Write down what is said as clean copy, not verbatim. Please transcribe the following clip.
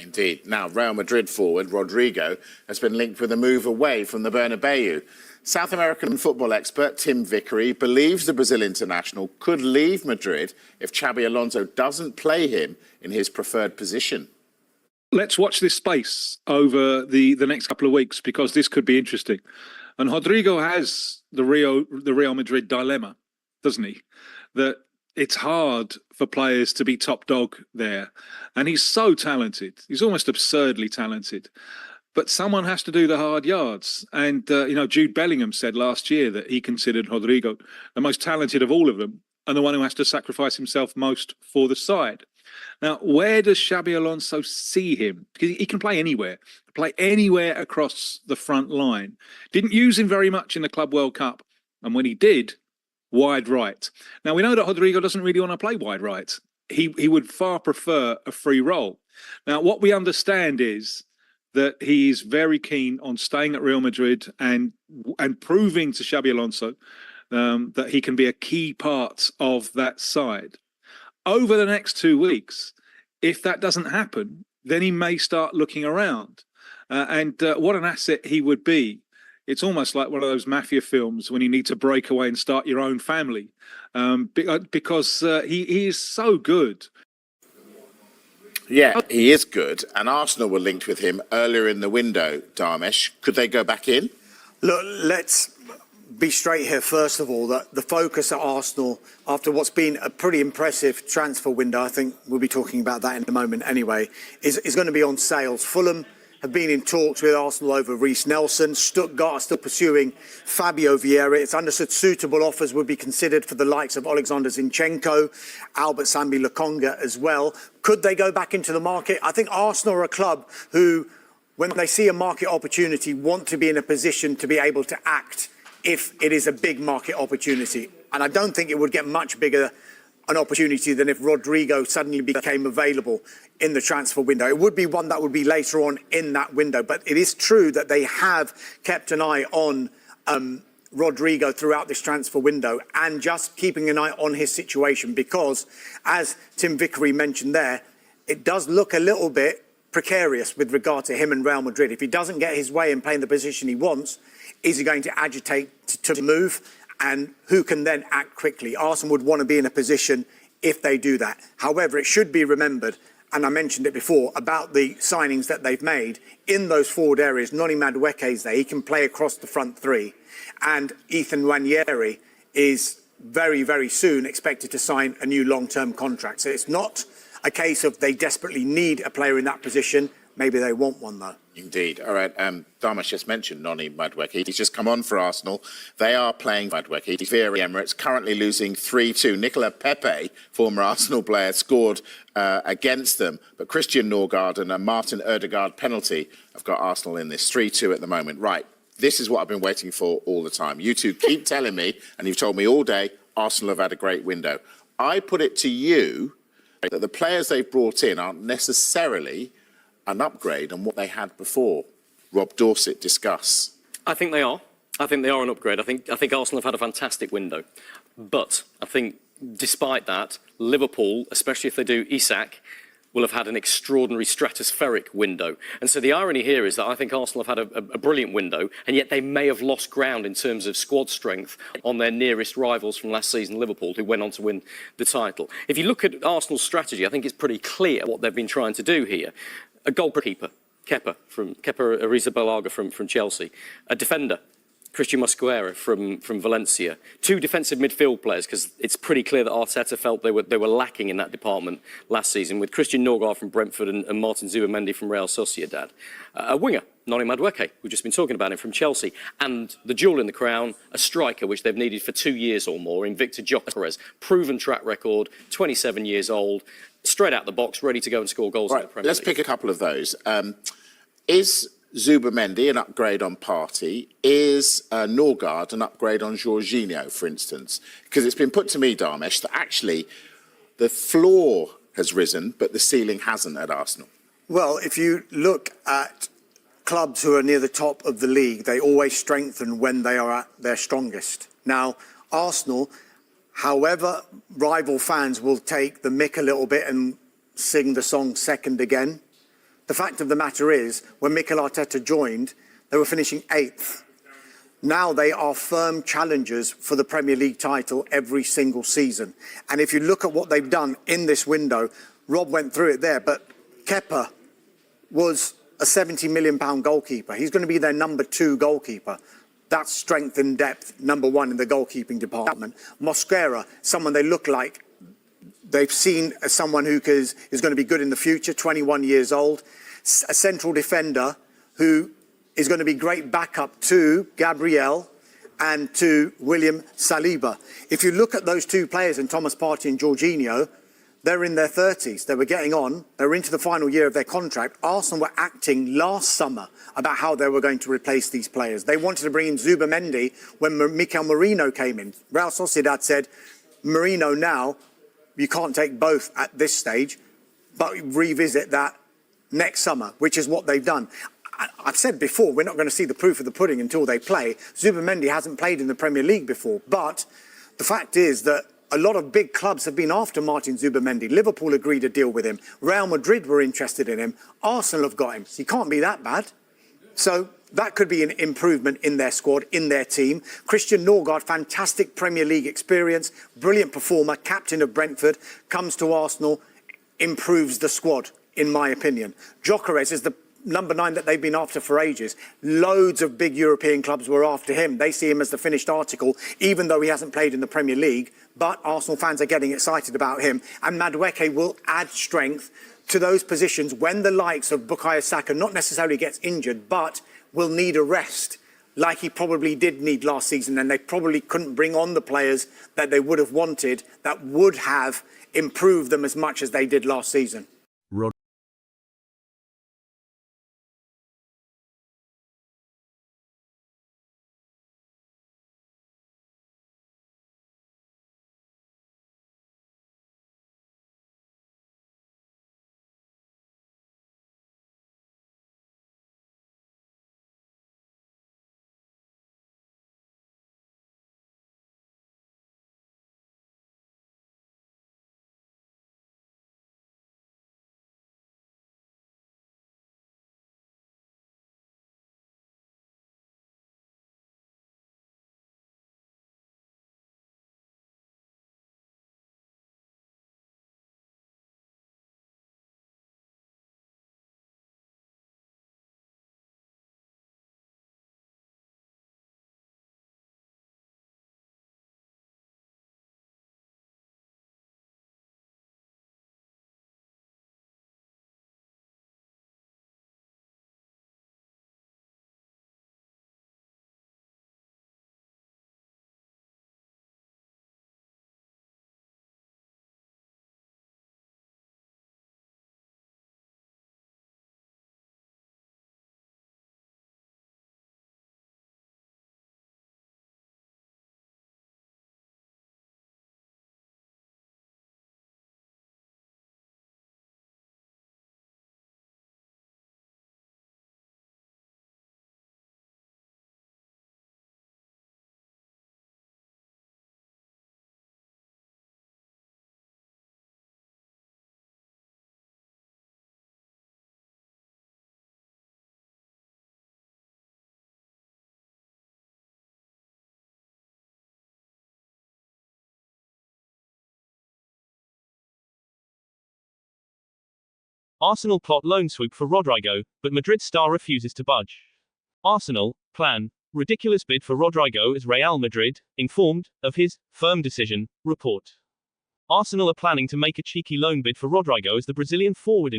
Indeed. Now, Real Madrid forward Rodrygo has been linked with a move away from the Bernabeu. South American football expert Tim Vickery believes the Brazil international could leave Madrid if Xabi Alonso doesn't play him in his preferred position. Let's watch this space over the next couple of weeks, because this could be interesting. And Rodrygo has the Real Madrid dilemma, doesn't he? That it's hard for players to be top dog there. And he's so talented. He's almost absurdly talented. But someone has to do the hard yards. And, Jude Bellingham said last year that he considered Rodrygo the most talented of all of them and the one who has to sacrifice himself most for the side. Now, where does Xabi Alonso see him? Because he can play anywhere across the front line. Didn't use him very much in the Club World Cup. And when he did, wide right. Now, we know that Rodrygo doesn't really want to play wide right. He would far prefer a free role. Now, what we understand is that he's very keen on staying at Real Madrid and proving to Xabi Alonso that he can be a key part of that side. Over the next 2 weeks, if that doesn't happen, then he may start looking around. What an asset he would be. It's almost like one of those mafia films when you need to break away and start your own family, because he is so good. Yeah, he is good, and Arsenal were linked with him earlier in the window, Dharmesh. Could they go back in? Look, let's be straight here, first of all, that the focus at Arsenal, after what's been a pretty impressive transfer window, I think we'll be talking about that in a moment anyway, is going to be on sales. Fulham have been in talks with Arsenal over Reiss Nelson. Stuttgart are still pursuing Fabio Vieira. It's understood suitable offers would be considered for the likes of Alexander Zinchenko, Albert Sambi Lokonga as well. Could they go back into the market? I think Arsenal are a club who, when they see a market opportunity, want to be in a position to be able to act if it is a big market opportunity. And I don't think it would get much bigger an opportunity than if Rodrygo suddenly became available in the transfer window. It would be one that would be later on in that window. But it is true that they have kept an eye on Rodrygo throughout this transfer window and just keeping an eye on his situation, because, as Tim Vickery mentioned there, it does look a little bit precarious with regard to him and Real Madrid. If he doesn't get his way and play in the position he wants, is he going to agitate to move? And who can then act quickly? Arsenal would want to be in a position if they do that. However, it should be remembered, and I mentioned it before, about the signings that they've made in those forward areas. Noni Madueke's there. He can play across the front three. And Ethan Nwaneri is very, very soon expected to sign a new long-term contract. So it's not a case of they desperately need a player in that position. Maybe they want one, though. Indeed. All right. Dharmesh just mentioned Noni Madueke. He's just come on for Arsenal. They are playing Madueke via Emirates, currently losing 3-2. Nicola Pepe, former Arsenal player, scored against them. But Christian Norgard and a Martin Ødegaard penalty have got Arsenal in this 3-2 at the moment. Right. This is what I've been waiting for all the time. You two keep telling me, and you've told me all day, Arsenal have had a great window. I put it to you that the players they've brought in aren't necessarily an upgrade on what they had before. Rob Dorset, discuss. I think they are. I think they are an upgrade. I think Arsenal have had a fantastic window. But I think despite that, Liverpool, especially if they do Isak, will have had an extraordinary stratospheric window. And so the irony here is that I think Arsenal have had a brilliant window, and yet they may have lost ground in terms of squad strength on their nearest rivals from last season, Liverpool, who went on to win the title. If you look at Arsenal's strategy, I think it's pretty clear what they've been trying to do here. A goalkeeper, Kepa Arrizabalaga from Chelsea. A defender, Christian Mosquera from Valencia. Two defensive midfield players, because it's pretty clear that Arteta felt they were lacking in that department last season, with Christian Norgard from Brentford and Martin Zubamendi from Real Sociedad. A winger, Noni Madueke, we've just been talking about him, from Chelsea. And the jewel in the crown, a striker, which they've needed for 2 years or more, in Victor Gyökeres. Proven track record, 27 years old, straight out the box, ready to go and score goals in the Premier League. Let's pick a couple of those. Is Zubamendi an upgrade on Partey? Is Norgard an upgrade on Jorginho, for instance? Because it's been put to me, Dharmesh, that actually the floor has risen, but the ceiling hasn't at Arsenal. Well, if you look at clubs who are near the top of the league, they always strengthen when they are at their strongest. Now, Arsenal, however, rival fans will take the mick a little bit and sing the song Second Again. The fact of the matter is, when Mikel Arteta joined, they were finishing 8th. Now they are firm challengers for the Premier League title every single season. And if you look at what they've done in this window, Rob went through it there, but Kepa was a £70 million goalkeeper. He's going to be their number 2 goalkeeper. That's strength and depth, number 1 in the goalkeeping department. Mosquera, someone they look like they've seen as someone who is going to be good in the future, 21 years old. A central defender who is going to be great backup to Gabriel and to William Saliba. If you look at those 2 players, and Thomas Partey and Jorginho, they're in their 30s. They were getting on. They were into the final year of their contract. Arsenal were acting last summer about how they were going to replace these players. They wanted to bring in Zubamendi when Mikel Merino came in. Real Sociedad said, Merino now, you can't take both at this stage, but revisit that next summer, which is what they've done. I've said before, we're not going to see the proof of the pudding until they play. Zubamendi hasn't played in the Premier League before, but the fact is that a lot of big clubs have been after Martin Zubamendi. Liverpool agreed a deal with him. Real Madrid were interested in him. Arsenal have got him. So he can't be that bad. So that could be an improvement in their squad, in their team. Christian Norgard, fantastic Premier League experience, brilliant performer, captain of Brentford, comes to Arsenal, improves the squad, in my opinion. Gyökeres is the number 9 that they've been after for ages. Loads of big European clubs were after him. They see him as the finished article, even though he hasn't played in the Premier League. But Arsenal fans are getting excited about him. And Madueke will add strength to those positions when the likes of Bukayo Saka not necessarily gets injured, but will need a rest, like he probably did need last season. And they probably couldn't bring on the players that they would have wanted that would have improved them as much as they did last season. Arsenal plot loan swoop for Rodrygo, but Madrid star refuses to budge. Arsenal plan ridiculous bid for Rodrygo as Real Madrid informed of his firm decision report. Arsenal are planning to make a cheeky loan bid for Rodrygo as the Brazilian forward